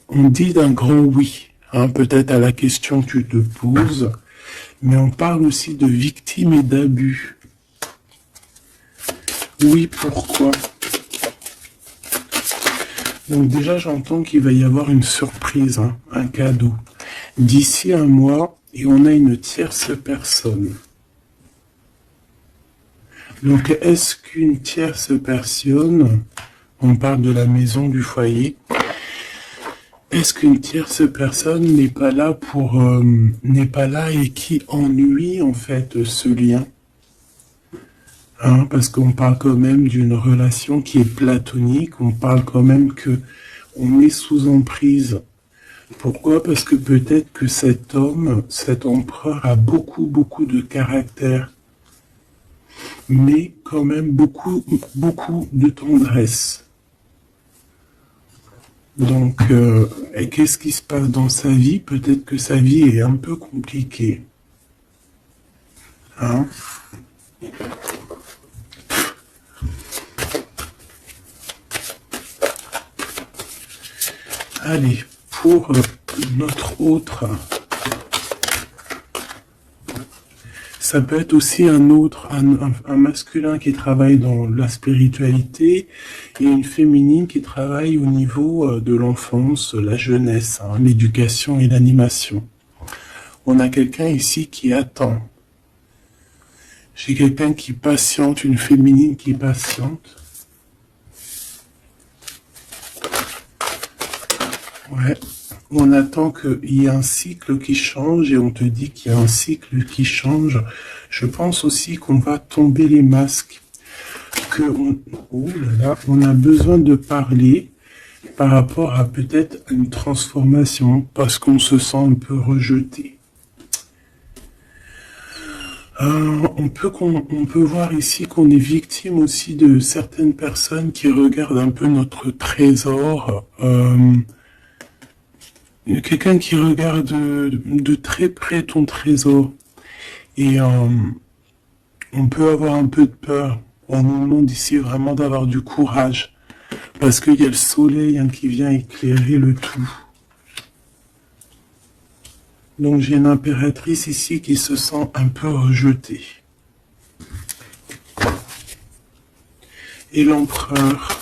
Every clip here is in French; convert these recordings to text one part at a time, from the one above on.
On dit d'un grand oui, hein, peut-être à la question que tu te poses, mais on parle aussi de victimes et d'abus. Oui, pourquoi? Donc déjà, j'entends qu'il va y avoir une surprise, hein, un cadeau. D'ici un mois, et on a une tierce personne. Donc, est-ce qu'une tierce personne, on parle de la maison, du foyer, est-ce qu'une tierce personne n'est pas là n'est pas là et qui ennuie en fait ce lien, hein, parce qu'on parle quand même d'une relation qui est platonique, on parle quand même que on est sous emprise. Pourquoi? Parce que peut-être que cet homme, cet empereur a beaucoup de caractère, mais quand même beaucoup de tendresse. Donc, qu'est-ce qui se passe dans sa vie? Peut-être que sa vie est un peu compliquée. Hein? Allez, pour notre autre, ça peut être aussi un masculin qui travaille dans la spiritualité et une féminine qui travaille au niveau de l'enfance, la jeunesse, hein, l'éducation et l'animation. On a quelqu'un ici qui attend. J'ai quelqu'un qui patiente, une féminine qui patiente. Ouais. On attend qu'il y ait un cycle qui change et on te dit qu'il y a un cycle qui change. Je pense aussi qu'on va tomber les masques. On a besoin de parler par rapport à peut-être une transformation parce qu'on se sent un peu rejeté. On peut voir ici qu'on est victime aussi de certaines personnes qui regardent un peu notre trésor. Quelqu'un qui regarde de très près ton trésor et on peut avoir un peu de peur. On nous demande ici vraiment d'avoir du courage parce qu'il y a le soleil, hein, qui vient éclairer le tout. Donc j'ai une impératrice ici qui se sent un peu rejetée. Et l'empereur.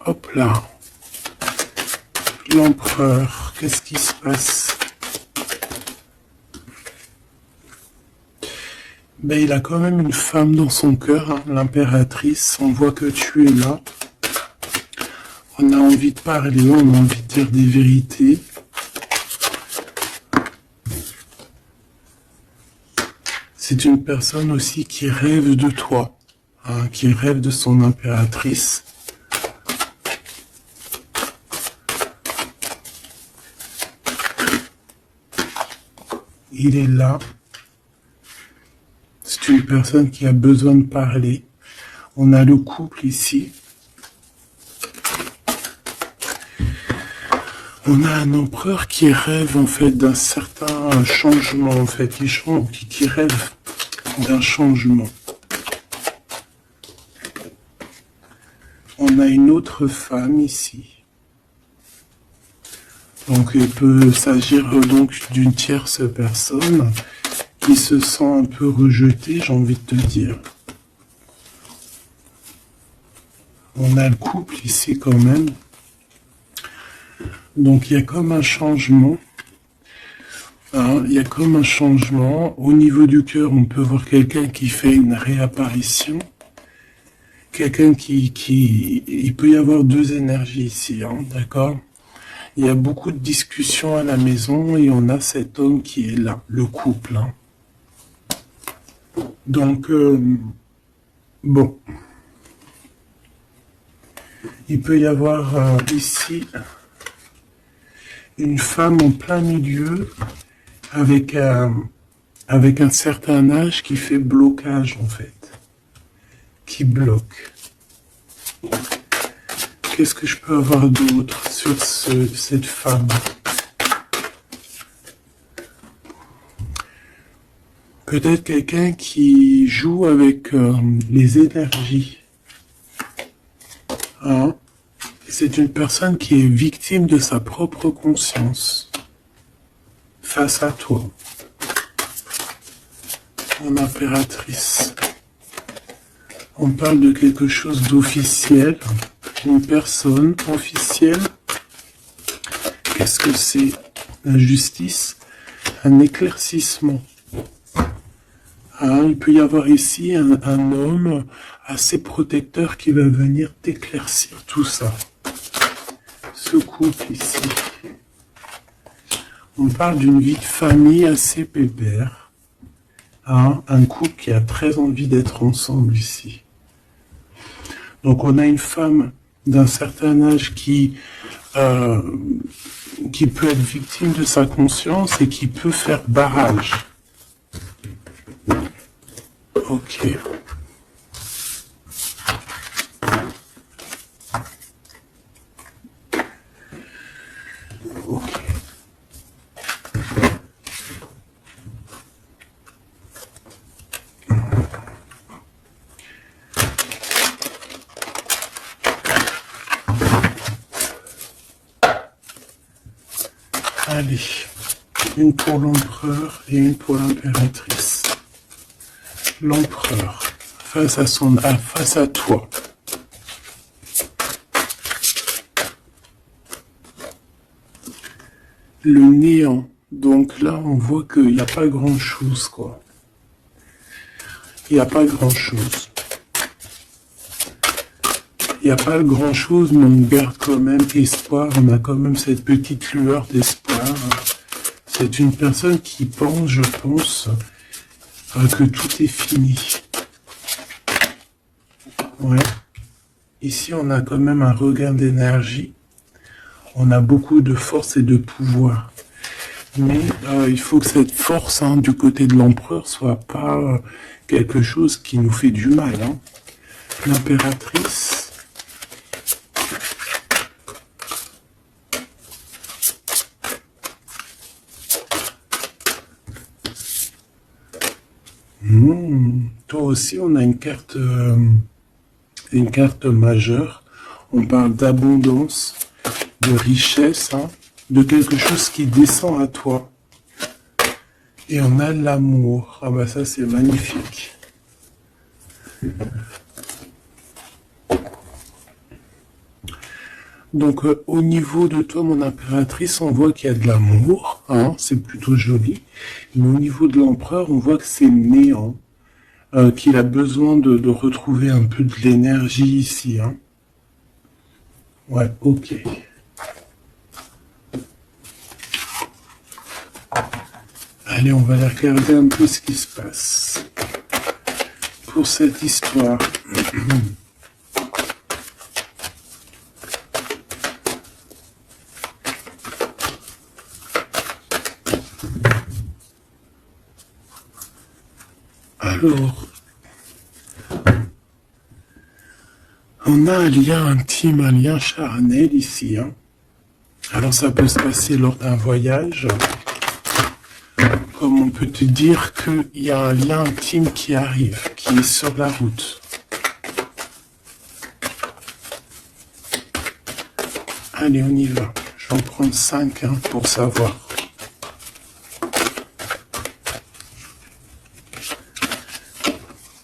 Hop là. L'empereur, qu'est-ce qui se passe? Ben, il a quand même une femme dans son cœur, hein, l'impératrice. On voit que tu es là. On a envie de parler, on a envie de dire des vérités. C'est une personne aussi qui rêve de toi, hein, qui rêve de son impératrice. Il est là. C'est une personne qui a besoin de parler. On a le couple ici. On a un empereur qui rêve en fait d'un certain changement, en fait, qui rêve d'un changement. On a une autre femme ici. Donc il peut s'agir donc d'une tierce personne qui se sent un peu rejetée, j'ai envie de te dire. On a le couple ici quand même. Donc il y a comme un changement. Hein, il y a comme un changement. Au niveau du cœur, on peut voir quelqu'un qui fait une réapparition. Quelqu'un Il peut y avoir deux énergies ici, hein, d'accord? Il y a beaucoup de discussions à la maison et on a cet homme qui est là, le couple. Hein. Donc, bon. Il peut y avoir ici une femme en plein milieu avec un certain âge qui fait blocage en fait, qui bloque. Qu'est-ce que je peux avoir d'autre sur cette femme? Peut-être quelqu'un qui joue avec les énergies. Hein? C'est une personne qui est victime de sa propre conscience face à toi. En impératrice. On parle de quelque chose d'officiel, une personne officielle. Qu'est-ce que c'est? La justice, un éclaircissement. Il peut y avoir ici un homme assez protecteur qui va venir t'éclaircir tout ça. Ce couple ici. On parle d'une vie de famille assez pépère. Un couple qui a très envie d'être ensemble ici. Donc on a une femme d'un certain âge qui peut être victime de sa conscience et qui peut faire barrage. Ok. Ok. Allez, une pour l'empereur et une pour l'impératrice. L'empereur, face à toi. Le néant. Donc là, on voit qu'il n'y a pas grand-chose, quoi. Il n'y a pas grand-chose. Il n'y a pas grand-chose, mais on garde quand même espoir. On a quand même cette petite lueur d'espoir. C'est une personne qui pense, je pense, que tout est fini. Ouais. Ici, on a quand même un regain d'énergie. On a beaucoup de force et de pouvoir. Mais il faut que cette force du côté de l'empereur soit pas quelque chose qui nous fait du mal. L'impératrice. Toi aussi, on a une carte majeure. On parle d'abondance, de richesse, de quelque chose qui descend à toi. Et on a l'amour. Ah bah ça, c'est magnifique. Donc, au niveau de toi, mon impératrice, on voit qu'il y a de l'amour. C'est plutôt joli. Mais au niveau de l'empereur, on voit que c'est néant. Qu'il a besoin de retrouver un peu de l'énergie ici. Ouais, ok. Allez, on va aller regarder un peu ce qui se passe pour cette histoire. Alors, on a un lien intime, un lien charnel ici. Alors ça peut se passer lors d'un voyage. Comme on peut te dire qu'il y a un lien intime qui arrive, qui est sur la route. Allez, on y va. Je vais en prendre 5 pour savoir.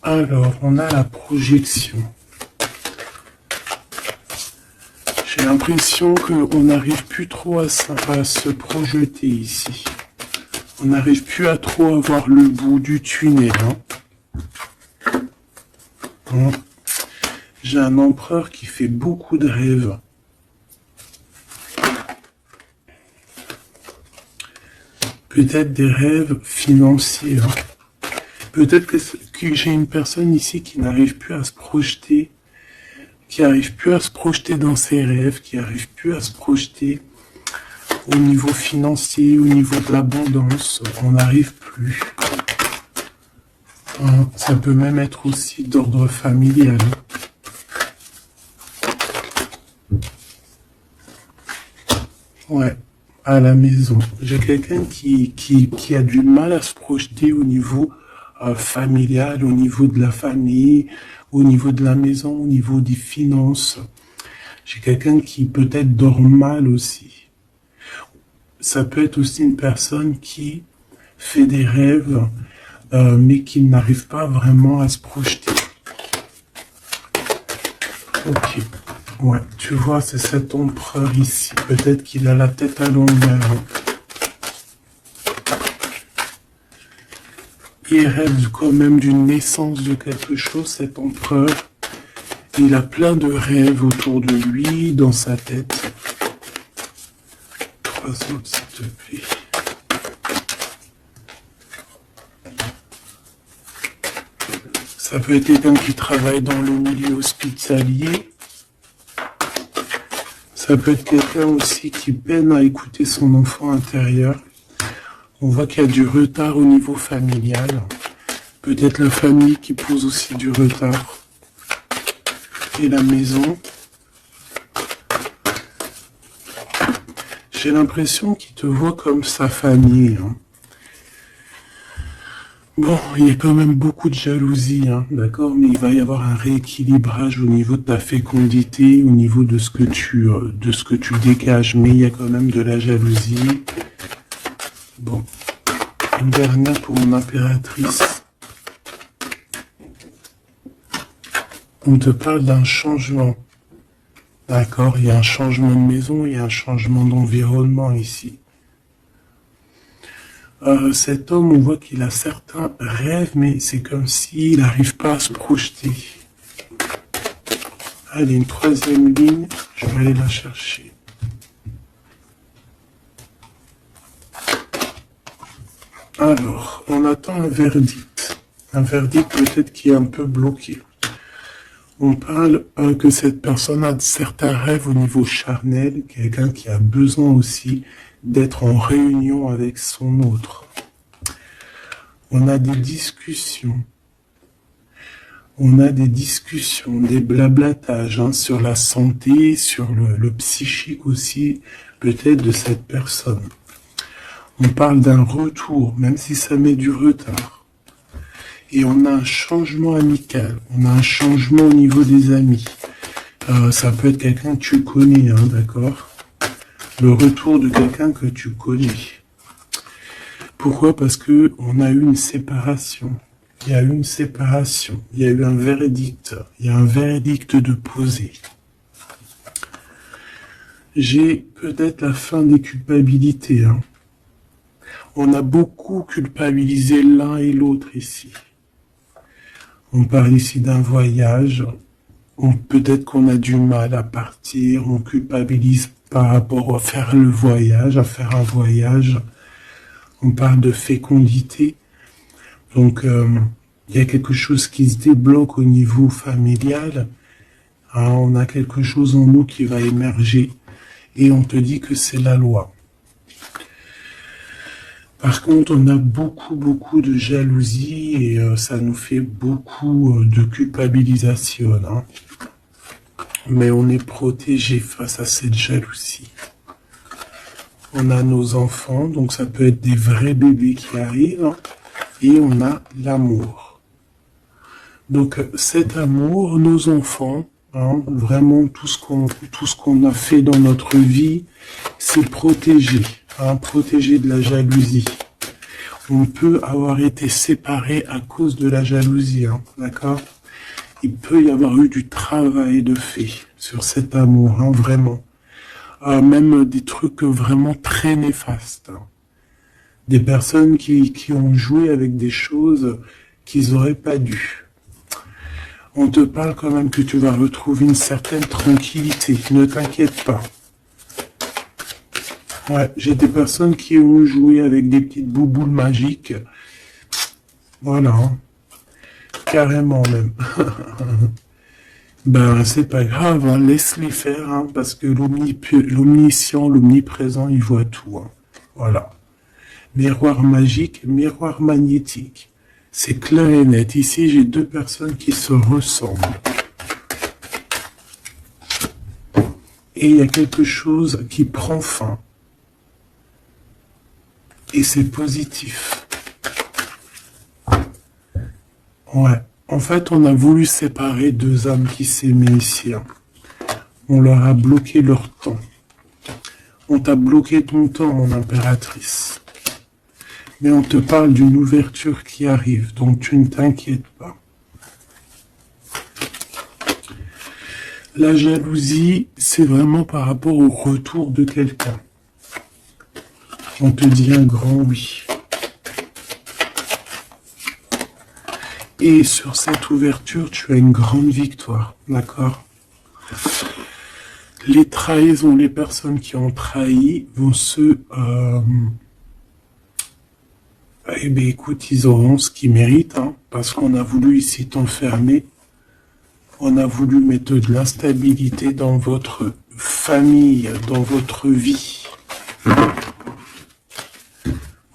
Alors, on a la projection. J'ai l'impression qu'on n'arrive plus trop à se projeter ici. On n'arrive plus à trop avoir le bout du tunnel. J'ai un empereur qui fait beaucoup de rêves. Peut-être des rêves financiers. Peut-être que j'ai une personne ici qui n'arrive plus à se projeter, qui n'arrive plus à se projeter dans ses rêves, qui n'arrive plus à se projeter au niveau financier, au niveau de l'abondance. On n'arrive plus. Ça peut même être aussi d'ordre familial. Ouais, à la maison. J'ai quelqu'un qui a du mal à se projeter au niveau familial, au niveau de la famille, au niveau de la maison, au niveau des finances. J'ai quelqu'un qui peut-être dort mal aussi. Ça peut être aussi une personne qui fait des rêves, mais qui n'arrive pas vraiment à se projeter. Ok. Ouais, tu vois, c'est cet empereur ici. Peut-être qu'il a la tête à l'envers. Il rêve quand même d'une naissance de quelque chose, cet empereur. Il a plein de rêves autour de lui, dans sa tête. 3 autres, s'il te plaît. Ça peut être quelqu'un qui travaille dans le milieu hospitalier. Ça peut être quelqu'un aussi qui peine à écouter son enfant intérieur. On voit qu'il y a du retard au niveau familial. Peut-être la famille qui pose aussi du retard. Et la maison. J'ai l'impression qu'il te voit comme sa famille. Bon, il y a quand même beaucoup de jalousie, d'accord, mais il va y avoir un rééquilibrage au niveau de ta fécondité, au niveau de ce que tu dégages, mais il y a quand même de la jalousie. Bon, une dernière pour mon impératrice. On te parle d'un changement. D'accord, il y a un changement de maison, il y a un changement d'environnement ici. Cet homme, on voit qu'il a certains rêves, mais c'est comme s'il n'arrive pas à se projeter. Allez, une 3e ligne, je vais aller la chercher. Alors, on attend un verdict. Un verdict peut-être qui est un peu bloqué. On parle que cette personne a certains rêves au niveau charnel, quelqu'un qui a besoin aussi d'être en réunion avec son autre. On a des discussions. On a des discussions, des blablatages sur la santé, sur le psychique aussi, peut-être de cette personne. On parle d'un retour, même si ça met du retard. Et on a un changement amical, on a un changement au niveau des amis. Ça peut être quelqu'un que tu connais, d'accord ? Le retour de quelqu'un que tu connais. Pourquoi ? Parce que on a eu une séparation. Il y a eu une séparation. Il y a eu un verdict. Il y a un verdict de poser. J'ai peut-être la fin des culpabilités. On a beaucoup culpabilisé l'un et l'autre ici. On parle ici d'un voyage. Peut-être qu'on a du mal à partir. On culpabilise par rapport à faire le voyage, à faire un voyage. On parle de fécondité. Donc, il y a quelque chose qui se débloque au niveau familial. On a quelque chose en nous qui va émerger. Et on te dit que c'est la loi. Par contre, on a beaucoup de jalousie et ça nous fait beaucoup de culpabilisation. Mais on est protégé face à cette jalousie. On a nos enfants, donc ça peut être des vrais bébés qui arrivent. Et on a l'amour. Donc cet amour, nos enfants, vraiment tout ce qu'on a fait dans notre vie, c'est protégé. Protégé de la jalousie. On peut avoir été séparé à cause de la jalousie, d'accord ? Il peut y avoir eu du travail de fait sur cet amour, vraiment. Même des trucs vraiment très néfastes. Des personnes qui ont joué avec des choses qu'ils n'auraient pas dû. On te parle quand même que tu vas retrouver une certaine tranquillité. Ne t'inquiète pas. Ouais, j'ai des personnes qui ont joué avec des petites bouboules magiques. Voilà. Carrément même. Ben, c'est pas grave, laisse-les faire, parce que l'omniscient, l'omniprésent, il voit tout. Voilà. Miroir magique, miroir magnétique. C'est clair et net. Ici, j'ai 2 personnes qui se ressemblent. Et il y a quelque chose qui prend fin. Et c'est positif. Ouais. En fait, on a voulu séparer 2 âmes qui s'aimaient ici. On leur a bloqué leur temps. On t'a bloqué ton temps, mon impératrice. Mais on te parle d'une ouverture qui arrive, donc tu ne t'inquiètes pas. La jalousie, c'est vraiment par rapport au retour de quelqu'un. On te dit un grand oui. Et sur cette ouverture, tu as une grande victoire, d'accord? Les trahisons, les personnes qui ont trahi vont eh bien, écoute, ils auront ce qu'ils méritent, hein, parce qu'on a voulu ici t'enfermer. On a voulu mettre de l'instabilité dans votre famille, dans votre vie.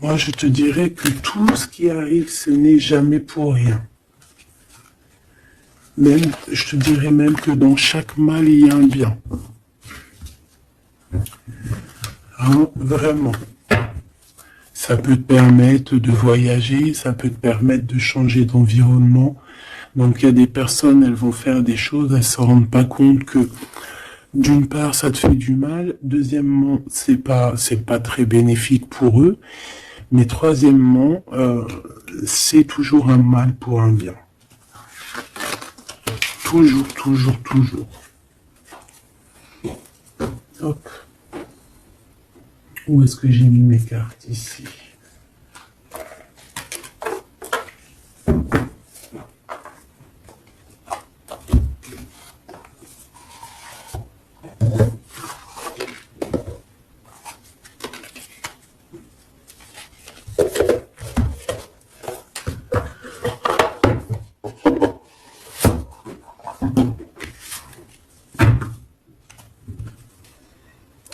Moi, je te dirais que tout ce qui arrive, ce n'est jamais pour rien. Même, je te dirais même que dans chaque mal, il y a un bien. Hein, vraiment. Ça peut te permettre de voyager, ça peut te permettre de changer d'environnement. Donc il y a des personnes, elles vont faire des choses, elles se rendent pas compte que d'une part ça te fait du mal, deuxièmement c'est pas très bénéfique pour eux, mais troisièmement c'est toujours un mal pour un bien. Toujours, toujours, toujours. Hop. Où est-ce que j'ai mis mes cartes ici?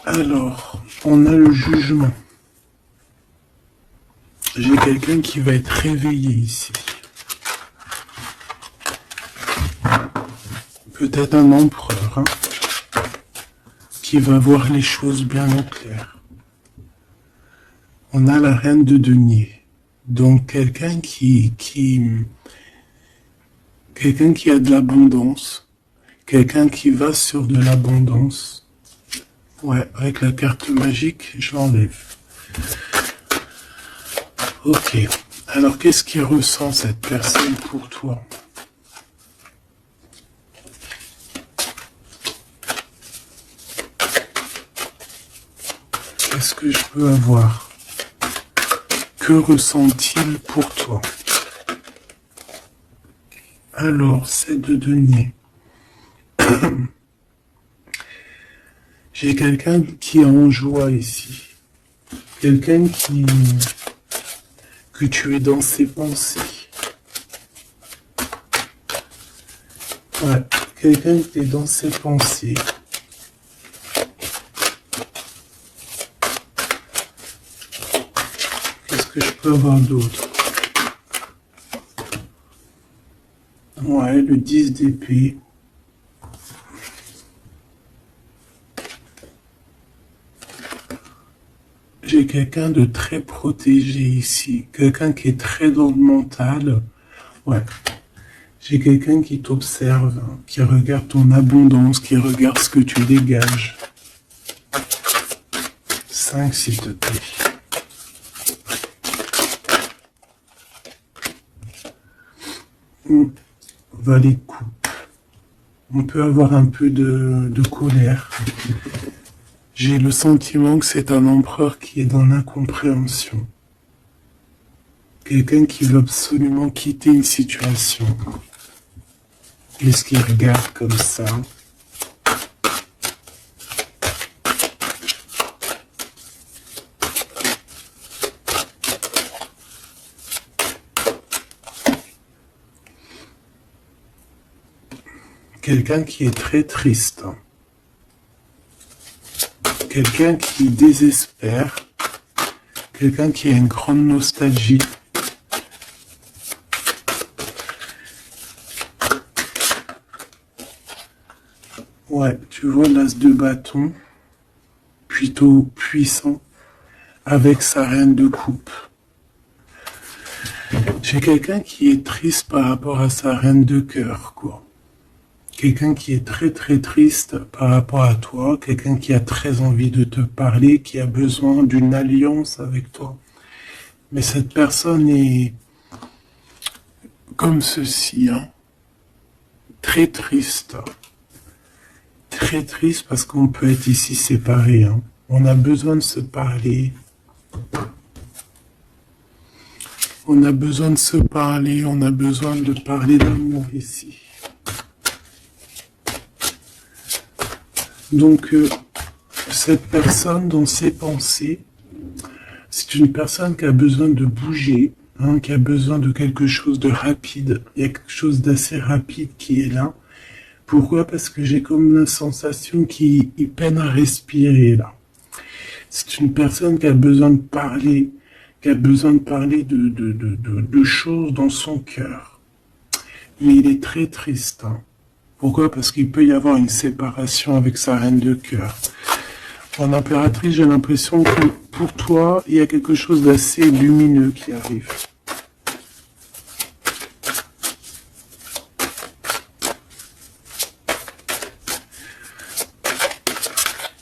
Alors, on a le jugement. J'ai quelqu'un qui va être réveillé ici. Peut-être un empereur, hein, qui va voir les choses bien au clair. On a la reine de denier. Donc quelqu'un qui a de l'abondance. Quelqu'un qui va sur de l'abondance. Ouais, avec la carte magique, je l'enlève. Ok. Alors, qu'est-ce qu'il ressent cette personne pour toi? Qu'est-ce que je peux avoir? Que ressent-il pour toi? Alors, c'est de denier. J'ai quelqu'un qui est en joie ici. Quelqu'un que tu es dans ses pensées. Ouais, quelqu'un qui est dans ses pensées. Qu'est-ce que je peux avoir d'autre? Ouais, le 10 d'épée. J'ai quelqu'un de très protégé ici, quelqu'un qui est très dans le mental. Ouais. J'ai quelqu'un qui t'observe, hein, qui regarde ton abondance, qui regarde ce que tu dégages. 5, s'il te plaît. Valet de coupe. On peut avoir un peu de colère. J'ai le sentiment que c'est un empereur qui est dans l'incompréhension. Quelqu'un qui veut absolument quitter une situation. Qu'est-ce qu'il regarde comme ça? Quelqu'un qui est très triste. Quelqu'un qui désespère, quelqu'un qui a une grande nostalgie. Ouais, tu vois l'as de bâton, plutôt puissant, avec sa reine de coupe. J'ai quelqu'un qui est triste par rapport à sa reine de cœur, quoi. quelqu'un qui est très très triste par rapport à toi, quelqu'un qui a très envie de te parler, qui a besoin d'une alliance avec toi. Mais cette personne est comme ceci, hein, très triste. Très triste parce qu'on peut être ici séparés. Hein. On a besoin de se parler. On a besoin de se parler, on a besoin de parler d'amour ici. Donc, cette personne dans ses pensées, c'est une personne qui a besoin de bouger, hein, qui a besoin de quelque chose de rapide. Il y a quelque chose d'assez rapide qui est là. Pourquoi? Parce que j'ai comme la sensation qu'il peine à respirer là. C'est une personne qui a besoin de parler, de choses dans son cœur. Mais il est très triste. Hein. Pourquoi? Parce qu'il peut y avoir une séparation avec sa reine de cœur. En impératrice, j'ai l'impression que pour toi, il y a quelque chose d'assez lumineux qui arrive.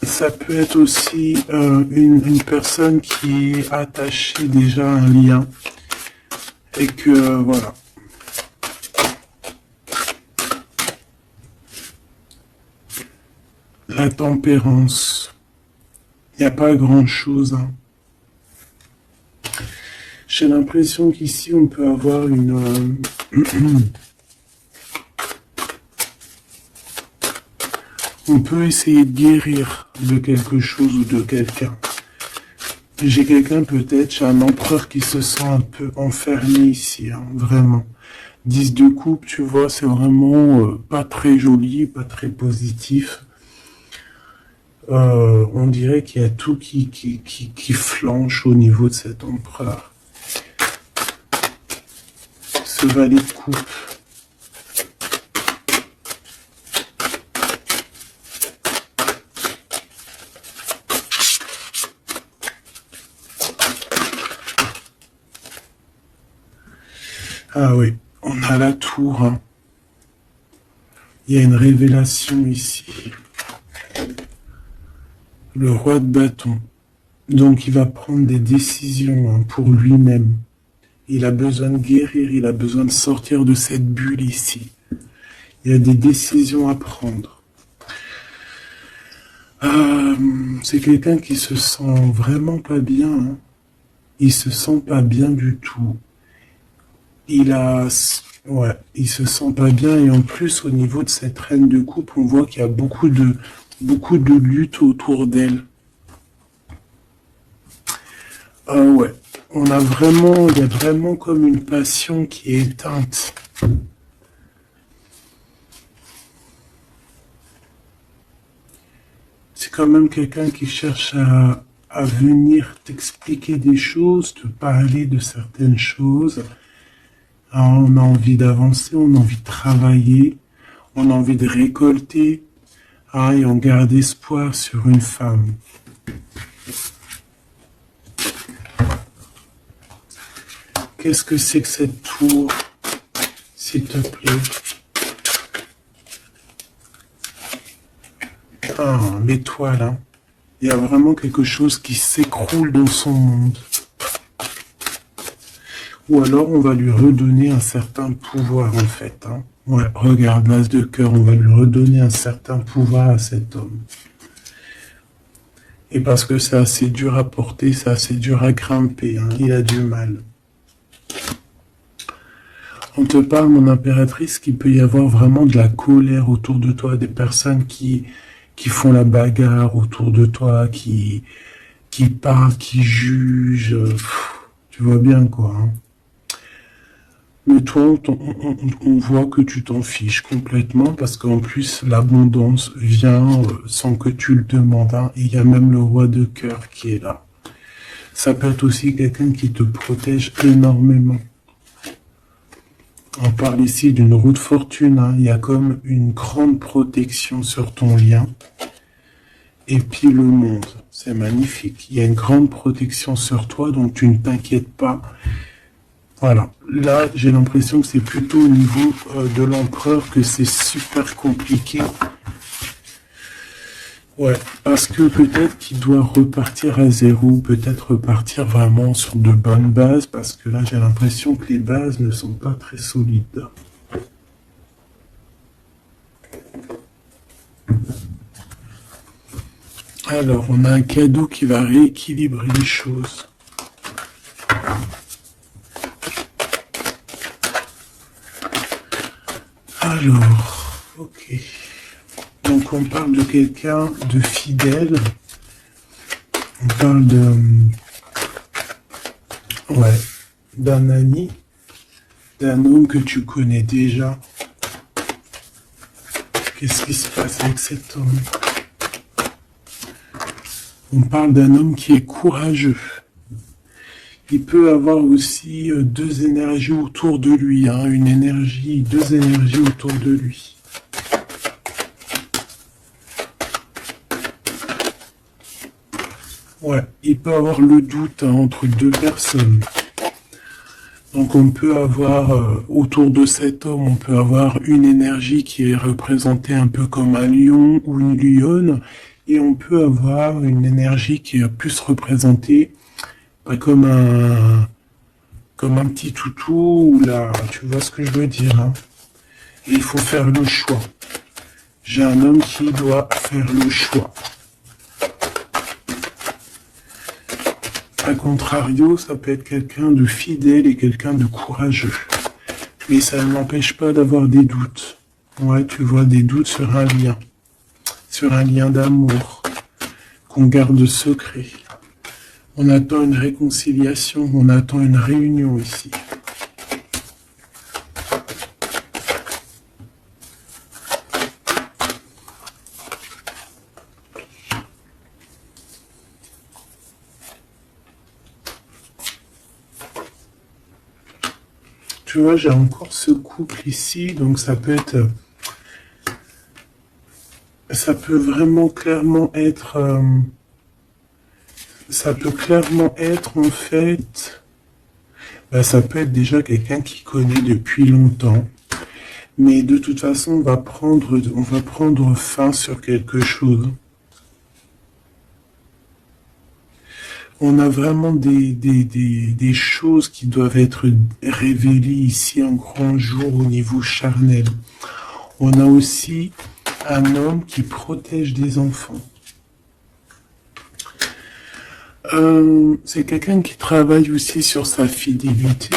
Ça peut être aussi une personne qui est attachée déjà à un lien et que voilà. La tempérance, il n'y a pas grand-chose. Hein. J'ai l'impression qu'ici on peut avoir une on peut essayer de guérir de quelque chose ou de quelqu'un. J'ai quelqu'un peut-être, j'ai un empereur qui se sent un peu enfermé ici, hein, vraiment. 10 de coupe, tu vois, c'est vraiment pas très joli, pas très positif. On dirait qu'il y a tout qui flanche au niveau de cet empereur. Ce valet de coupe. Ah oui, on a la tour. Hein. Il y a une révélation ici. Le roi de bâton. Donc il va prendre des décisions hein, pour lui-même. Il a besoin de guérir, il a besoin de sortir de cette bulle ici. Il y a des décisions à prendre. C'est quelqu'un qui se sent vraiment pas bien. Hein. Il se sent pas bien du tout. Il se sent pas bien et en plus au niveau de cette reine de coupe, on voit qu'il y a beaucoup de lutte autour d'elle. Ouais, il y a vraiment comme une passion qui est éteinte. C'est quand même quelqu'un qui cherche à venir t'expliquer des choses, te parler de certaines choses. On a envie d'avancer, on a envie de travailler, on a envie de récolter, et on garde espoir sur une femme. Qu'est-ce que c'est que cette tour, s'il te plaît? L'étoile, hein. Il y a vraiment quelque chose qui s'écroule dans son monde. Ou alors on va lui redonner un certain pouvoir en fait. Hein. Ouais, regarde, l'as de cœur, on va lui redonner un certain pouvoir à cet homme. Et parce que c'est assez dur à porter, c'est assez dur à grimper, hein. Il a du mal. On te parle, mon impératrice, qu'il peut y avoir vraiment de la colère autour de toi, des personnes qui font la bagarre autour de toi, qui parlent, qui jugent. Tu vois bien quoi. Hein. Mais toi, on voit que tu t'en fiches complètement parce qu'en plus, l'abondance vient sans que tu le demandes. Hein, et il y a même le roi de cœur qui est là. Ça peut être aussi quelqu'un qui te protège énormément. On parle ici d'une roue de fortune. Hein, il y a comme une grande protection sur ton lien. Et puis le monde, c'est magnifique. Il y a une grande protection sur toi, donc tu ne t'inquiètes pas. Voilà. Là, j'ai l'impression que c'est plutôt au niveau de l'empereur que c'est super compliqué. Ouais, parce que peut-être qu'il doit repartir à zéro, peut-être repartir vraiment sur de bonnes bases, parce que là, j'ai l'impression que les bases ne sont pas très solides. Alors, on a un cadeau qui va rééquilibrer les choses. Alors, ok. Donc, on parle de quelqu'un de fidèle. On parle ouais, d'un ami, d'un homme que tu connais déjà. Qu'est-ce qui se passe avec cet homme? On parle d'un homme qui est courageux. Il peut avoir aussi deux énergies autour de lui, hein, deux énergies autour de lui. Ouais, il peut avoir le doute hein, entre deux personnes. Donc on peut avoir, autour de cet homme, on peut avoir une énergie qui est représentée un peu comme un lion ou une lionne, et on peut avoir une énergie qui est plus représentée comme un petit toutou, ou là, tu vois ce que je veux dire. Hein. Et il faut faire le choix. J'ai un homme qui doit faire le choix. A contrario, ça peut être quelqu'un de fidèle et quelqu'un de courageux. Mais ça ne m'empêche pas d'avoir des doutes. Ouais, tu vois, des doutes sur un lien d'amour qu'on garde secret. On attend une réconciliation, on attend une réunion ici. Tu vois, j'ai encore ce couple ici, donc ça peut vraiment clairement être, ça peut clairement être en fait, ça peut être déjà quelqu'un qui connaît depuis longtemps, mais de toute façon, on va prendre fin sur quelque chose. On a vraiment des choses qui doivent être révélées ici un grand jour au niveau charnel. On a aussi un homme qui protège des enfants. C'est quelqu'un qui travaille aussi sur sa fidélité.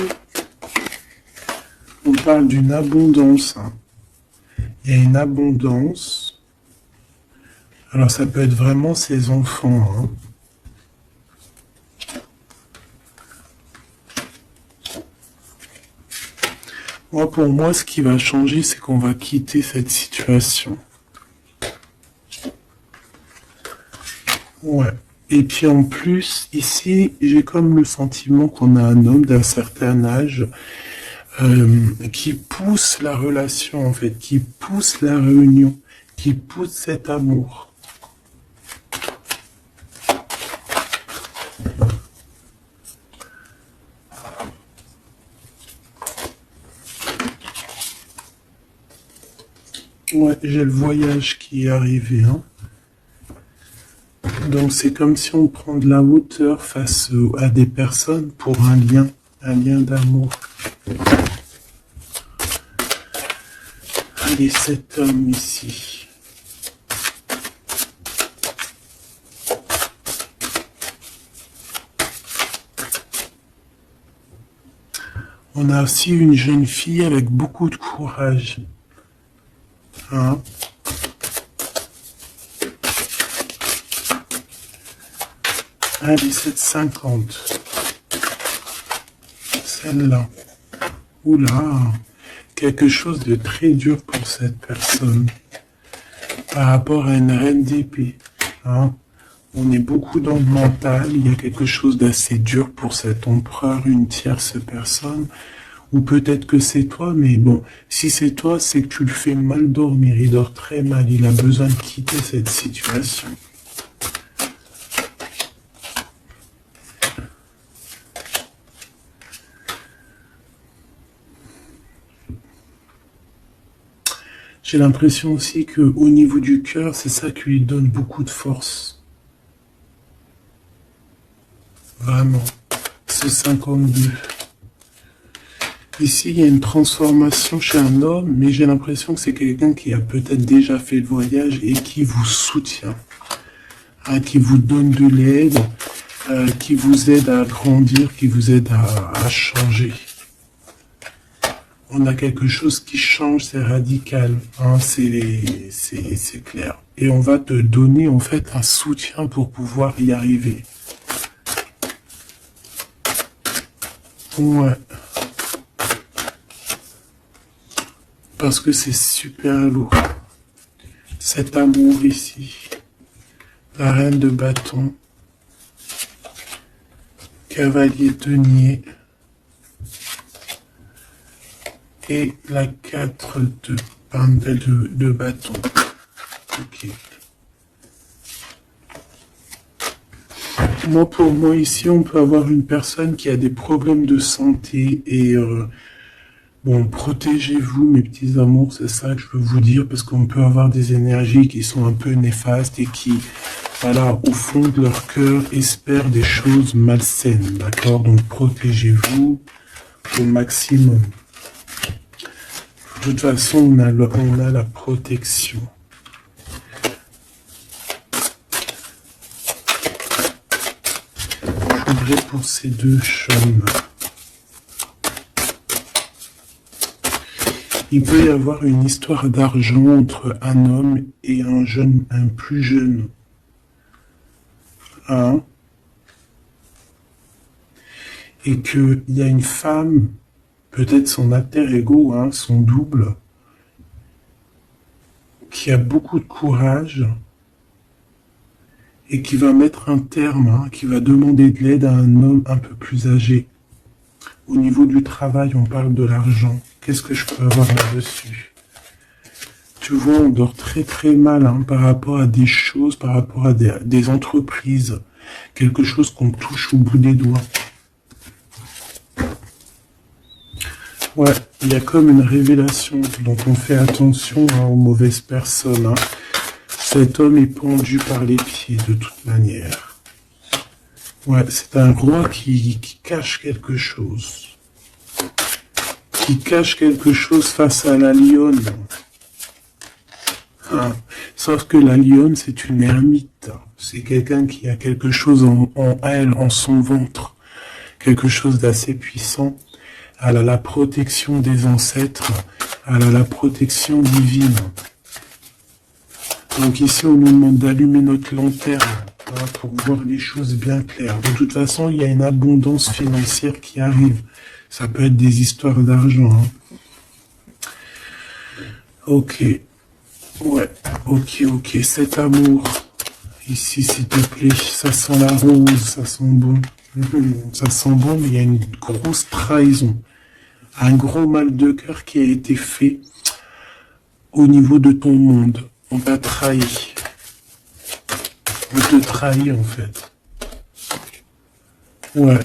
On parle d'une abondance. Hein. Il y a une abondance. Alors ça peut être vraiment ses enfants. Hein. Moi, pour moi, ce qui va changer, c'est qu'on va quitter cette situation. Ouais. Et puis en plus, ici, j'ai comme le sentiment qu'on a un homme d'un certain âge qui pousse la relation, en fait, qui pousse la réunion, qui pousse cet amour. Ouais, j'ai le voyage qui est arrivé. Hein. Donc c'est comme si on prend de la hauteur face à des personnes pour un lien d'amour. Allez, cet homme ici. On a aussi une jeune fille avec beaucoup de courage. Hein? Allez, 7,50. Celle-là. Oula, quelque chose de très dur pour cette personne. Par rapport à une reine d'épée. Hein? On est beaucoup dans le mental. Il y a quelque chose d'assez dur pour cet empereur, une tierce personne. Ou peut-être que c'est toi, mais bon, si c'est toi, c'est que tu le fais mal dormir. Il dort très mal. Il a besoin de quitter cette situation. J'ai l'impression aussi que au niveau du cœur, c'est ça qui lui donne beaucoup de force. Vraiment. Ce 52. Ici, il y a une transformation chez un homme, mais j'ai l'impression que c'est quelqu'un qui a peut-être déjà fait le voyage et qui vous soutient, hein, qui vous donne de l'aide, qui vous aide à grandir, qui vous aide à changer. On a quelque chose qui change, c'est radical, hein, c'est clair. Et on va te donner en fait un soutien pour pouvoir y arriver. Ouais. Parce que c'est super lourd. Cet amour ici. La reine de bâton. Cavalier denier. Et la 4 de bâton. Ok. Moi, pour moi, ici, on peut avoir une personne qui a des problèmes de santé et bon, protégez-vous, mes petits amours, c'est ça que je veux vous dire, parce qu'on peut avoir des énergies qui sont un peu néfastes et qui, voilà, au fond de leur cœur, espèrent des choses malsaines, d'accord? Donc, protégez-vous au maximum. De toute façon, on a la protection. Pour ces deux chaumes. Il peut y avoir une histoire d'argent entre un homme et un plus jeune. Hein? Et qu'il y a une femme, peut-être son alter ego, hein, son double, qui a beaucoup de courage et qui va mettre un terme, hein, qui va demander de l'aide à un homme un peu plus âgé. Au niveau du travail, on parle de l'argent. Qu'est-ce que je peux avoir là-dessus? Tu vois, on dort très très mal, hein, par rapport à des choses, par rapport à des entreprises. Quelque chose qu'on touche au bout des doigts. Ouais, il y a comme une révélation, donc on fait attention, hein, aux mauvaises personnes, hein. Cet homme est pendu par les pieds de toute manière. Ouais, c'est un roi qui cache quelque chose. Qui cache quelque chose face à la lionne. Hein. Sauf que la lionne, c'est une ermite. C'est quelqu'un qui a quelque chose en elle, en son ventre. Quelque chose d'assez puissant. Elle a la protection des ancêtres. Elle a la protection divine. Donc ici, on nous demande d'allumer notre lanterne, hein, pour voir les choses bien claires. De toute façon, il y a une abondance financière qui arrive. Ça peut être des histoires d'argent. Hein. Ok. Ouais. Ok. Cet amour, ici, s'il te plaît, ça sent la rose, ça sent bon. Ça sent bon, mais il y a une grosse trahison. Un gros mal de cœur qui a été fait au niveau de ton monde. On t'a trahi. On te trahit, en fait. Ouais.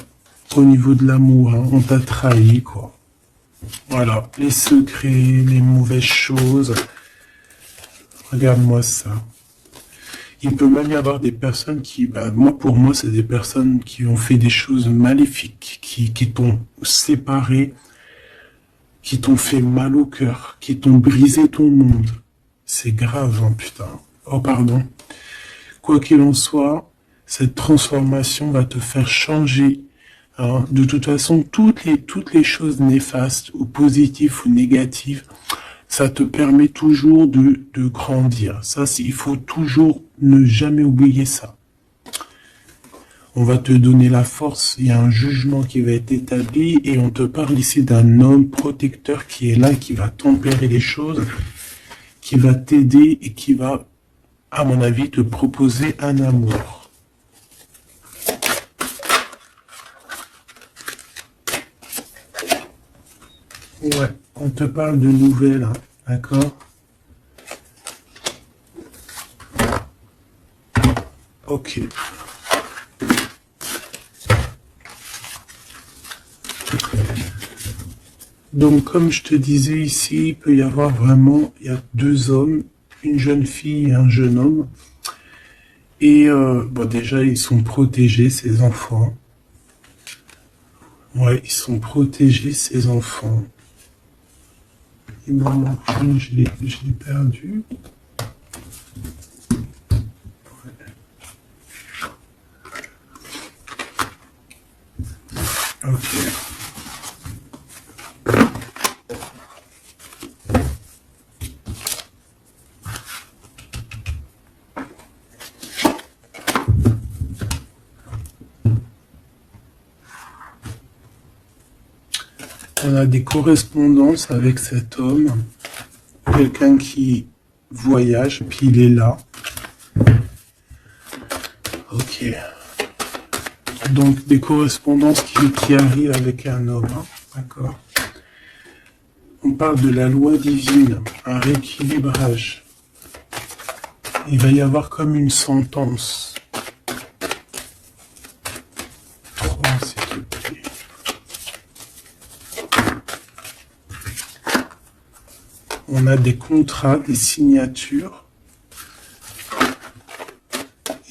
Au niveau de l'amour, hein, on t'a trahi, quoi. Voilà. Les secrets, les mauvaises choses. Regarde-moi ça. Il peut même y avoir des personnes qui, pour moi, c'est des personnes qui ont fait des choses maléfiques, qui t'ont séparé, qui t'ont fait mal au cœur, qui t'ont brisé ton monde. C'est grave, hein, putain. Oh, pardon. Quoi qu'il en soit, cette transformation va te faire changer. Hein. De toute façon, toutes les choses néfastes, ou positives ou négatives, ça te permet toujours de grandir. Ça, il faut toujours ne jamais oublier ça. On va te donner la force, il y a un jugement qui va être établi, et on te parle ici d'un homme protecteur qui est là, qui va tempérer les choses, qui va t'aider et qui va, à mon avis, te proposer un amour. Ouais, on te parle de nouvelles, hein, d'accord? Ok. Donc, comme je te disais ici, il peut y avoir vraiment, il y a deux hommes, une jeune fille et un jeune homme. Et bon, déjà, ils sont protégés, ces enfants. Ouais, ils sont protégés, ces enfants. Il m'en manque une, je l'ai perdu. Ok. On a des correspondances avec cet homme, quelqu'un qui voyage, puis il est là. Ok. Donc des correspondances qui arrivent avec un homme, hein. D'accord. On parle de la loi divine, un rééquilibrage. Il va y avoir comme une sentence. 3, s'il te plaît. On a des contrats, des signatures,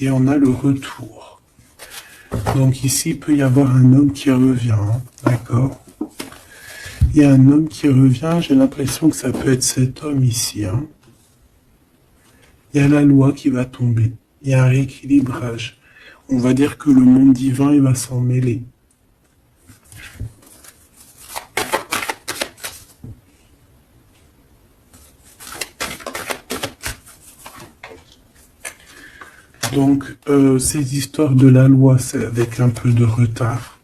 et on a le retour. Donc ici, il peut y avoir un homme qui revient, hein, d'accord? Il y a un homme qui revient, j'ai l'impression que ça peut être cet homme ici, hein. Il y a la loi qui va tomber, il y a un rééquilibrage. On va dire que le monde divin, il va s'en mêler. Donc, ces histoires de la loi, c'est avec un peu de retard.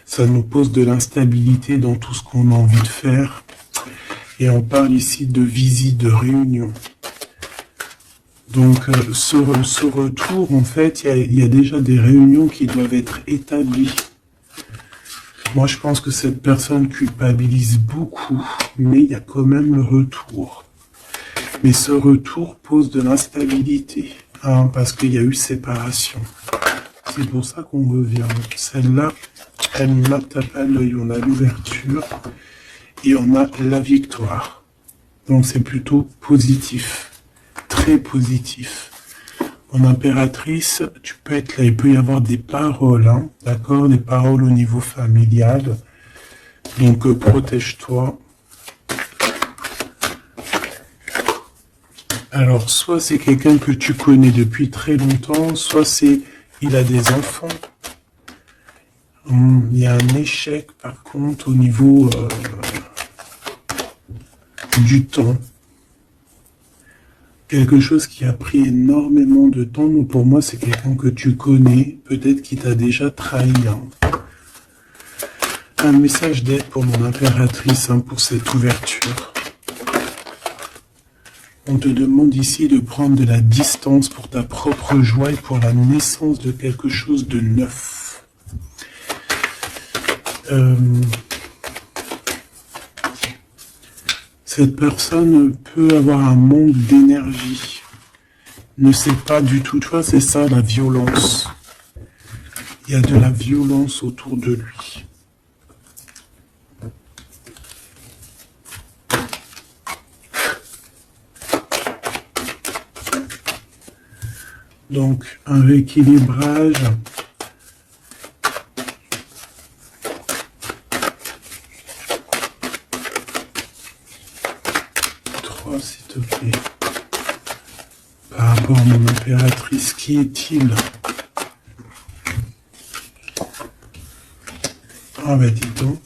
Ça nous pose de l'instabilité dans tout ce qu'on a envie de faire. Et on parle ici de visite, de réunion. Donc, ce retour, en fait, il y a déjà des réunions qui doivent être établies. Moi, je pense que cette personne culpabilise beaucoup, mais il y a quand même le retour. Mais ce retour pose de l'instabilité, hein, parce qu'il y a eu séparation. C'est pour ça qu'on revient. Celle-là, elle ne tape pas l'œil. On a l'ouverture et on a la victoire. Donc c'est plutôt positif, très positif. En impératrice, tu peux être là, il peut y avoir des paroles, hein, d'accord, des paroles au niveau familial. Donc protège-toi. Alors, soit c'est quelqu'un que tu connais depuis très longtemps, soit il a des enfants. Il y a un échec, par contre, au niveau du temps. Quelque chose qui a pris énormément de temps. Donc pour moi, c'est quelqu'un que tu connais, peut-être qui t'a déjà trahi. Hein. Un message d'aide pour mon impératrice, hein, pour cette ouverture. On te demande ici de prendre de la distance pour ta propre joie et pour la naissance de quelque chose de neuf. Cette personne peut avoir un manque d'énergie. Ne sait pas du tout. Tu vois, c'est ça la violence. Il y a de la violence autour de lui. Donc, un rééquilibrage. S'il te plaît. Par rapport à mon impératrice, qui est-il? Ah ben dis donc.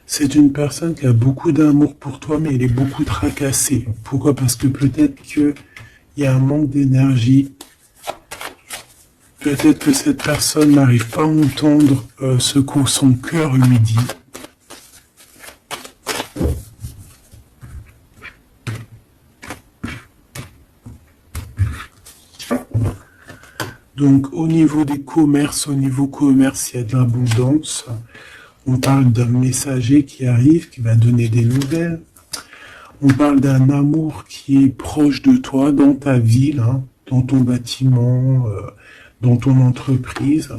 C'est une personne qui a beaucoup d'amour pour toi, mais il est beaucoup tracassé. Pourquoi? Parce que peut-être qu'il y a un manque d'énergie. Peut-être que cette personne n'arrive pas à entendre ce que son cœur lui dit. Donc au niveau des commerces, au niveau commerce, il y a de l'abondance. On parle d'un messager qui arrive, qui va donner des nouvelles. On parle d'un amour qui est proche de toi, dans ta ville, hein, dans ton bâtiment, dans ton entreprise.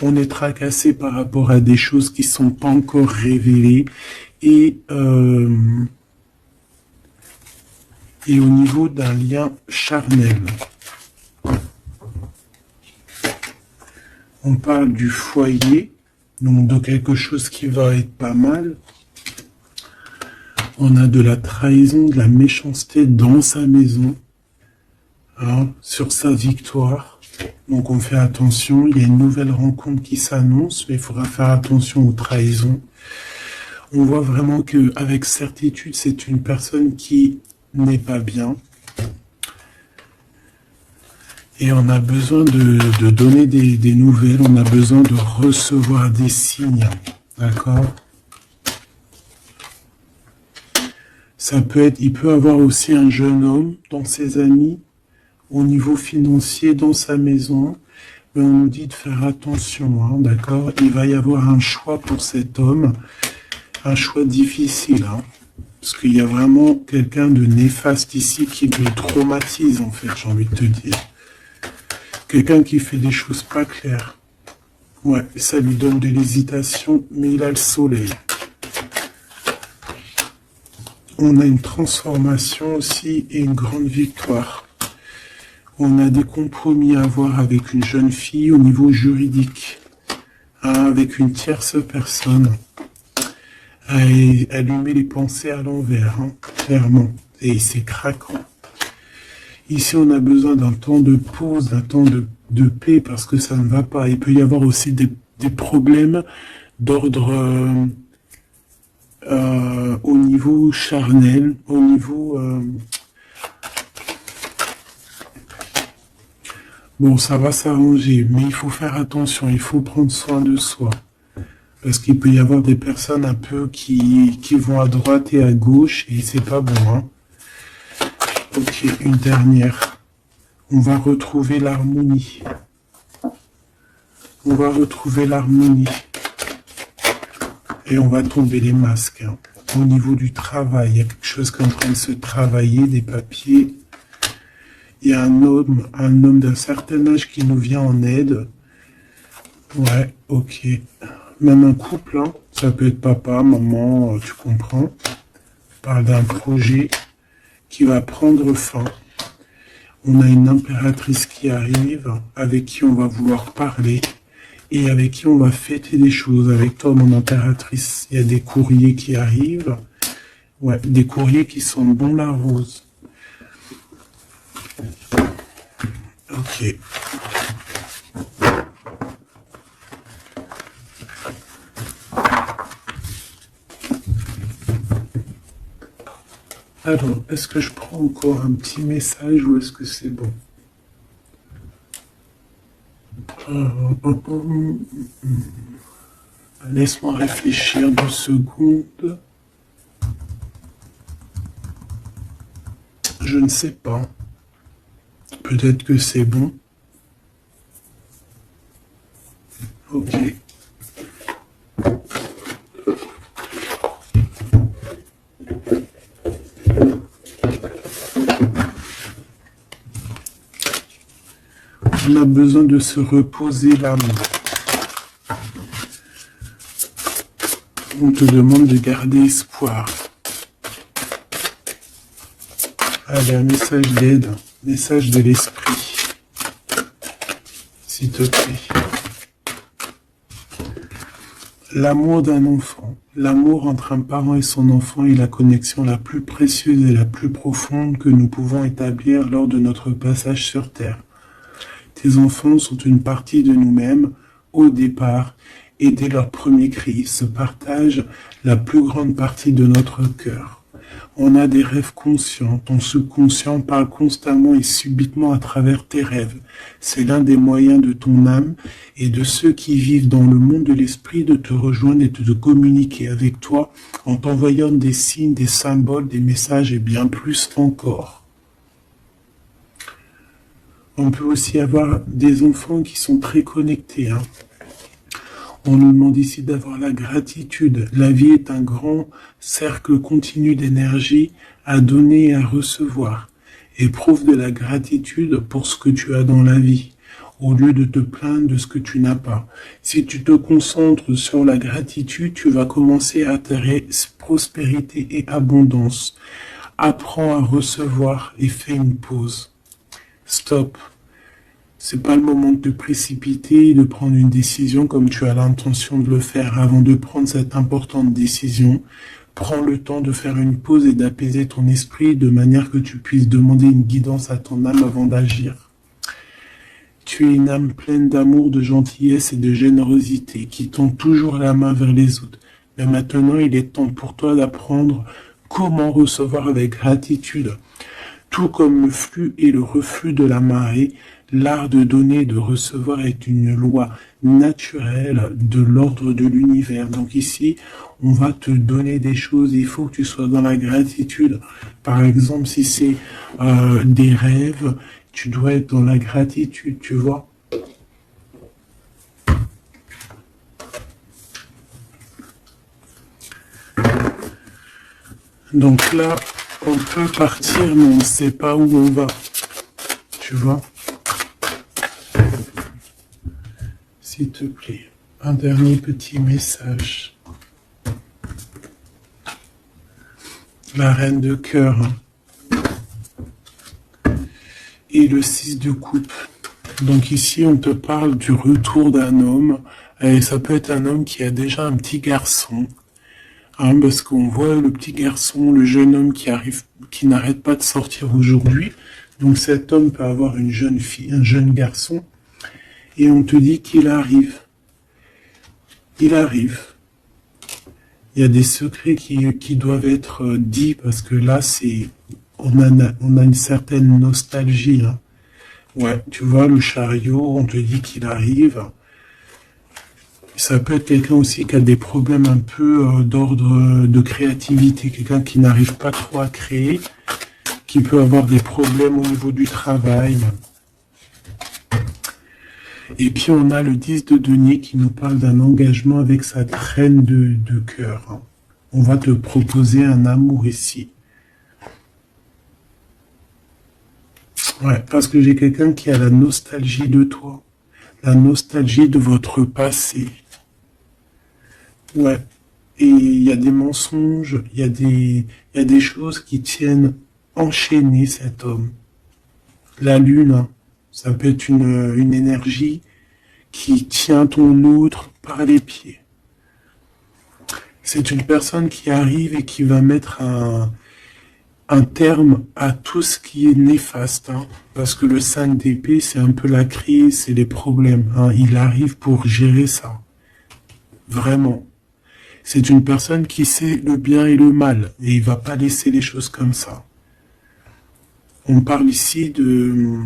On est tracassé par rapport à des choses qui sont pas encore révélées et au niveau d'un lien charnel. On parle du foyer, donc de quelque chose qui va être pas mal. On a de la trahison, de la méchanceté dans sa maison, hein, sur sa victoire. Donc on fait attention, il y a une nouvelle rencontre qui s'annonce, mais il faudra faire attention aux trahisons. On voit vraiment qu'avec certitude, c'est une personne qui n'est pas bien. Et on a besoin de donner des nouvelles, on a besoin de recevoir des signes, d'accord? Il peut avoir aussi un jeune homme dans ses amis, au niveau financier, dans sa maison, mais on nous dit de faire attention, hein, d'accord? Il va y avoir un choix pour cet homme, un choix difficile, hein, parce qu'il y a vraiment quelqu'un de néfaste ici qui le traumatise, en fait, j'ai envie de te dire. Quelqu'un qui fait des choses pas claires. Ouais, ça lui donne de l'hésitation, mais il a le soleil. On a une transformation aussi et une grande victoire. On a des compromis à avoir avec une jeune fille au niveau juridique, hein, avec une tierce personne. Elle lui met les pensées à l'envers, hein, clairement, et c'est craquant. Ici, on a besoin d'un temps de pause, d'un temps de paix, parce que ça ne va pas. Il peut y avoir aussi des problèmes d'ordre au niveau charnel, au niveau... Bon, ça va s'arranger, mais il faut faire attention, il faut prendre soin de soi. Parce qu'il peut y avoir des personnes un peu qui vont à droite et à gauche, et c'est pas bon, hein. Ok, une dernière. On va retrouver l'harmonie. On va retrouver l'harmonie. Et on va tomber les masques, hein. Au niveau du travail, il y a quelque chose qui est en train de se travailler, des papiers. Il y a un homme d'un certain âge qui nous vient en aide. Ouais, ok. Même un couple, hein. Ça peut être papa, maman, tu comprends. On parle d'un projet qui va prendre fin. On a une impératrice qui arrive, avec qui on va vouloir parler, et avec qui on va fêter des choses. Avec toi, mon impératrice, il y a des courriers qui arrivent. Ouais, des courriers qui sont bon la rose. Ok. Alors, est-ce que je prends encore un petit message ou est-ce que c'est bon? Laisse-moi réfléchir 2 secondes. Je ne sais pas. Peut-être que c'est bon. Ok. On a besoin de se reposer l'âme. On te demande de garder espoir. Allez, un message d'aide, message de l'esprit. S'il te plaît. L'amour d'un enfant. L'amour entre un parent et son enfant est la connexion la plus précieuse et la plus profonde que nous pouvons établir lors de notre passage sur Terre. Tes enfants sont une partie de nous-mêmes au départ et dès leur premier cri, ils se partagent la plus grande partie de notre cœur. On a des rêves conscients, ton subconscient parle constamment et subitement à travers tes rêves. C'est l'un des moyens de ton âme et de ceux qui vivent dans le monde de l'esprit de te rejoindre et de te communiquer avec toi en t'envoyant des signes, des symboles, des messages et bien plus encore. On peut aussi avoir des enfants qui sont très connectés, hein. On nous demande ici d'avoir la gratitude. La vie est un grand cercle continu d'énergie à donner et à recevoir. Éprouve de la gratitude pour ce que tu as dans la vie. au lieu de te plaindre de ce que tu n'as pas. Si tu te concentres sur la gratitude, tu vas commencer à attirer prospérité et abondance. Apprends à recevoir et fais une pause. Stop. C'est pas le moment de te précipiter et de prendre une décision comme tu as l'intention de le faire. Avant de prendre cette importante décision, prends le temps de faire une pause et d'apaiser ton esprit de manière que tu puisses demander une guidance à ton âme avant d'agir. Tu es une âme pleine d'amour, de gentillesse et de générosité qui tend toujours la main vers les autres. Mais maintenant, il est temps pour toi d'apprendre comment recevoir avec gratitude. Tout comme le flux et le reflux de la marée, l'art de donner et de recevoir est une loi naturelle de l'ordre de l'univers. Donc ici, on va te donner des choses, il faut que tu sois dans la gratitude. Par exemple, si c'est des rêves, tu dois être dans la gratitude, tu vois. Donc là, on peut partir, mais on ne sait pas où on va. Tu vois? S'il te plaît, un dernier petit message. La reine de cœur. Et le 6 de coupe. Donc ici, on te parle du retour d'un homme. Et ça peut être un homme qui a déjà un petit garçon. Hein, parce qu'on voit le petit garçon, le jeune homme qui n'arrête pas de sortir aujourd'hui. Donc cet homme peut avoir une jeune fille, un jeune garçon. Et on te dit qu'il arrive. Il arrive. Il y a des secrets qui doivent être dits parce que là, on a une certaine nostalgie. Hein. Ouais, tu vois, le chariot, on te dit qu'il arrive. Ça peut être quelqu'un aussi qui a des problèmes un peu d'ordre de créativité, quelqu'un qui n'arrive pas trop à créer, qui peut avoir des problèmes au niveau du travail. Et puis on a le 10 de denier qui nous parle d'un engagement avec sa reine de cœur. On va te proposer un amour ici. Ouais, parce que j'ai quelqu'un qui a la nostalgie de toi. La nostalgie de votre passé. Ouais. Et il y a des mensonges, il y a des choses qui tiennent enchaîner cet homme. La lune, ça peut être une énergie qui tient ton autre par les pieds. C'est une personne qui arrive et qui va mettre un terme à tout ce qui est néfaste. Hein, parce que le 5 d'épée, c'est un peu la crise, c'est les problèmes. Hein, il arrive pour gérer ça. Vraiment. C'est une personne qui sait le bien et le mal. Et il va pas laisser les choses comme ça. On parle ici de...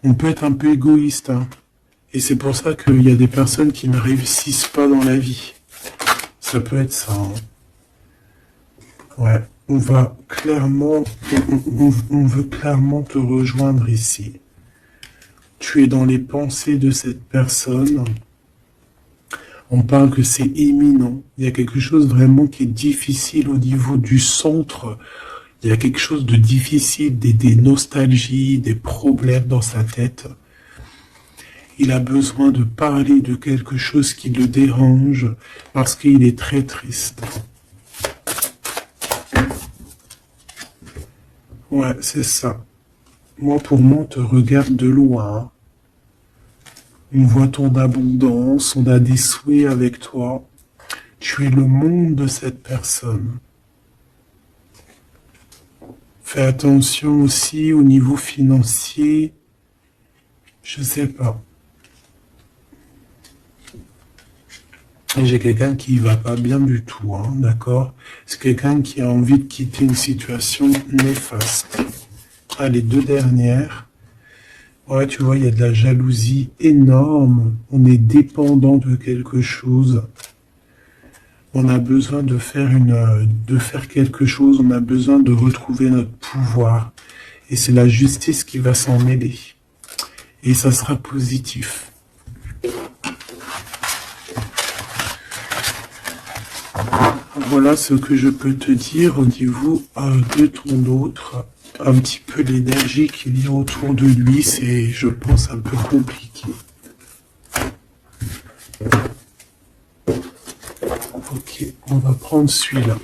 On peut être un peu égoïste. Hein, et c'est pour ça qu'il y a des personnes qui ne réussissent pas dans la vie. Ça peut être ça. Hein. Ouais. On va clairement, on veut clairement te rejoindre ici. Tu es dans les pensées de cette personne. On parle que c'est imminent. Il y a quelque chose vraiment qui est difficile au niveau du centre. Il y a quelque chose de difficile, des nostalgies, des problèmes dans sa tête. Il a besoin de parler de quelque chose qui le dérange parce qu'il est très triste. Ouais, c'est ça. Moi, pour moi, on te regarde de loin. On voit ton abondance, on a des souhaits avec toi. Tu es le monde de cette personne. Fais attention aussi au niveau financier. Je sais pas. Et j'ai quelqu'un qui va pas bien du tout, hein, d'accord? C'est quelqu'un qui a envie de quitter une situation néfaste. Ah, les deux dernières. Ouais, tu vois, il y a de la jalousie énorme. On est dépendant de quelque chose. On a besoin de faire quelque chose. On a besoin de retrouver notre pouvoir. Et c'est la justice qui va s'en mêler. Et ça sera positif. Voilà ce que je peux te dire au niveau de ton autre. Un petit peu l'énergie qu'il y a autour de lui, c'est, je pense, un peu compliqué. Ok, on va prendre celui-là.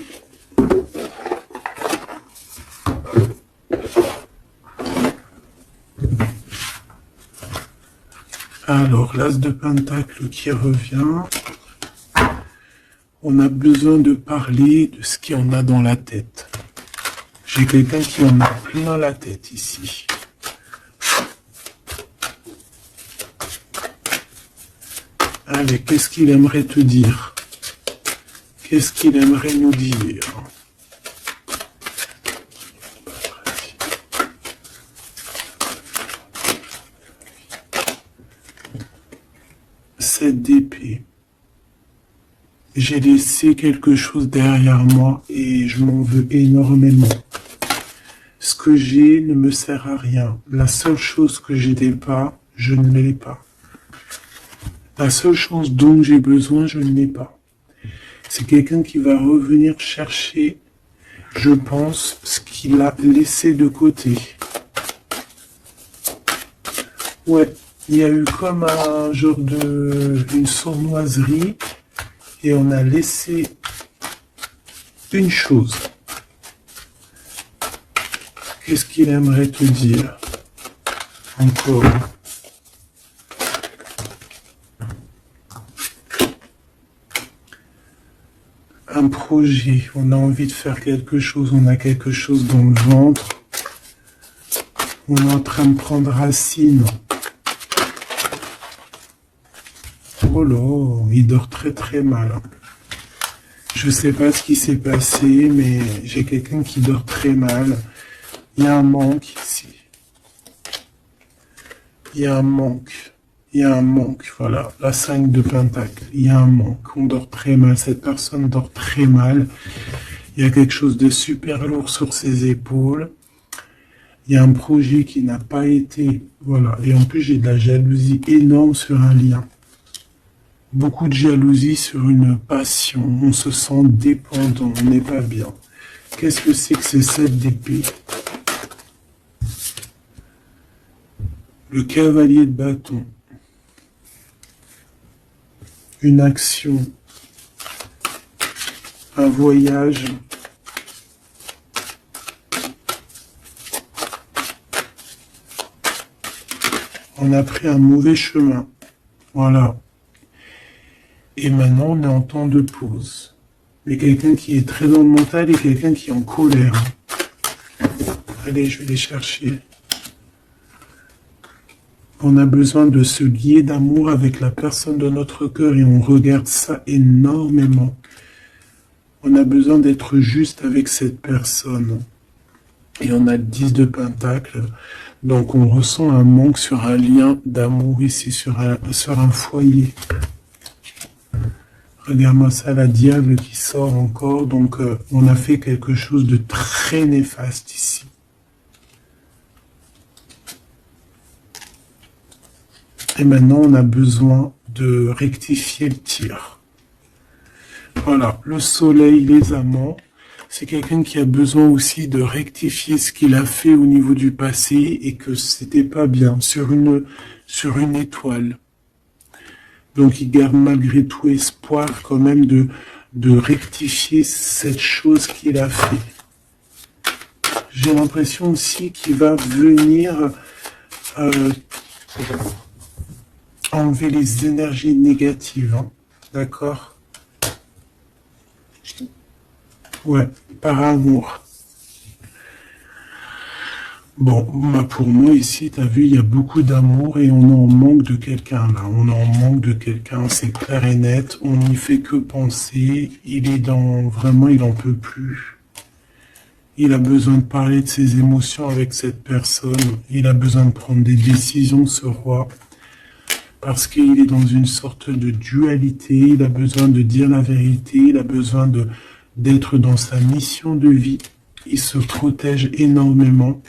Alors, l'as de pentacle qui revient. On a besoin de parler de ce qu'il y en a dans la tête. J'ai quelqu'un qui en a plein la tête ici. Allez, qu'est-ce qu'il aimerait te dire? Qu'est-ce qu'il aimerait nous dire? Cette d'épée. J'ai laissé quelque chose derrière moi et je m'en veux énormément. Ce que j'ai ne me sert à rien. La seule chose que je n'ai pas, je ne l'ai pas. La seule chose dont j'ai besoin, je ne l'ai pas. C'est quelqu'un qui va revenir chercher, je pense, ce qu'il a laissé de côté. Ouais, il y a eu comme un genre une sournoiserie et on a laissé une chose. Qu'est-ce qu'il aimerait te dire? Encore. Un projet, on a envie de faire quelque chose, on a quelque chose dans le ventre. On est en train de prendre racine. Oh là, il dort très très mal. Je sais pas ce qui s'est passé, mais j'ai quelqu'un qui dort très mal. Il y a un manque ici. Il y a un manque. Il y a un manque, voilà. La 5 de pentacle. Il y a un manque. On dort très mal. Cette personne dort très mal. Il y a quelque chose de super lourd sur ses épaules. Il y a un projet qui n'a pas été... Voilà. Et en plus, j'ai de la jalousie énorme sur un lien. Beaucoup de jalousie sur une passion. On se sent dépendant. On n'est pas bien. Qu'est-ce que c'est que ces 7 d'épée? Le cavalier de bâton. Une action. Un voyage. On a pris un mauvais chemin. Voilà. Et maintenant, on est en temps de pause. Mais quelqu'un qui est très dans le mental et quelqu'un qui est en colère. Allez, je vais les chercher. On a besoin de se lier d'amour avec la personne de notre cœur et on regarde ça énormément. On a besoin d'être juste avec cette personne. Et on a le 10 de pentacle. Donc on ressent un manque sur un lien d'amour ici, sur un foyer. Regarde-moi ça, la diable qui sort encore. Donc on a fait quelque chose de très néfaste ici. Et maintenant, on a besoin de rectifier le tir. Voilà, le soleil, les amants, c'est quelqu'un qui a besoin aussi de rectifier ce qu'il a fait au niveau du passé et que c'était pas bien, sur une étoile. Donc, il garde malgré tout espoir quand même de rectifier cette chose qu'il a fait. J'ai l'impression aussi qu'il va venir... enlever les énergies négatives, hein. D'accord? Ouais, par amour. Bon, bah pour moi ici, t'as vu, il y a beaucoup d'amour et on est en manque de quelqu'un là. On est en manque de quelqu'un, c'est clair et net. On n'y fait que penser. Il est vraiment, il en peut plus. Il a besoin de parler de ses émotions avec cette personne. Il a besoin de prendre des décisions, ce roi. Parce qu'il est dans une sorte de dualité, il a besoin de dire la vérité, il a besoin d'être dans sa mission de vie. Il se protège énormément.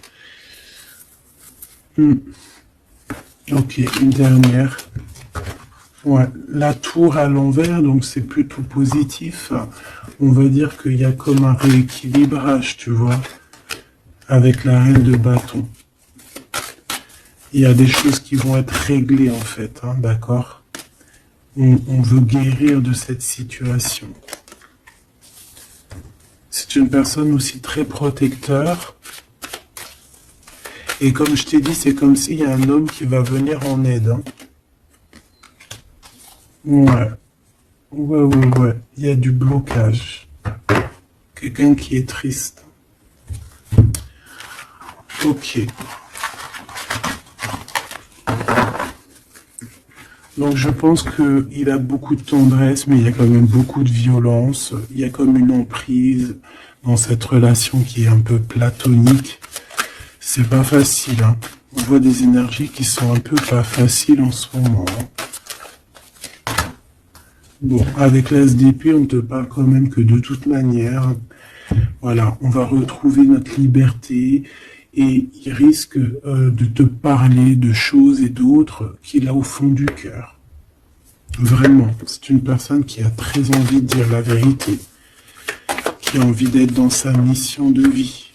Ok, une dernière. Ouais, la tour à l'envers, donc c'est plutôt positif. On va dire qu'il y a comme un rééquilibrage, tu vois, avec la reine de bâton. Il y a des choses qui vont être réglées en fait, hein, d'accord? On veut guérir de cette situation. C'est une personne aussi très protecteur. Et comme je t'ai dit, c'est comme s'il y a un homme qui va venir en aide. Hein. Ouais. Ouais. Il y a du blocage. Quelqu'un qui est triste. Ok. Donc je pense qu'il a beaucoup de tendresse, mais il y a quand même beaucoup de violence. Il y a comme une emprise dans cette relation qui est un peu platonique. C'est pas facile, hein. On voit des énergies qui sont un peu pas faciles en ce moment. Bon, avec la SDP, on te parle quand même que de toute manière, voilà, on va retrouver notre liberté et il risque de te parler de choses et d'autres qu'il a au fond du cœur. Vraiment, c'est une personne qui a très envie de dire la vérité, qui a envie d'être dans sa mission de vie.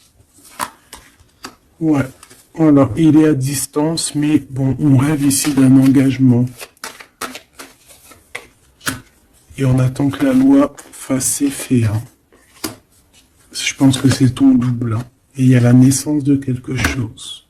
Ouais, voilà, il est à distance, mais bon, on rêve ici d'un engagement. Et on attend que la loi fasse ses faits. Hein. Je pense que c'est ton double. Hein. Et il y a la naissance de quelque chose.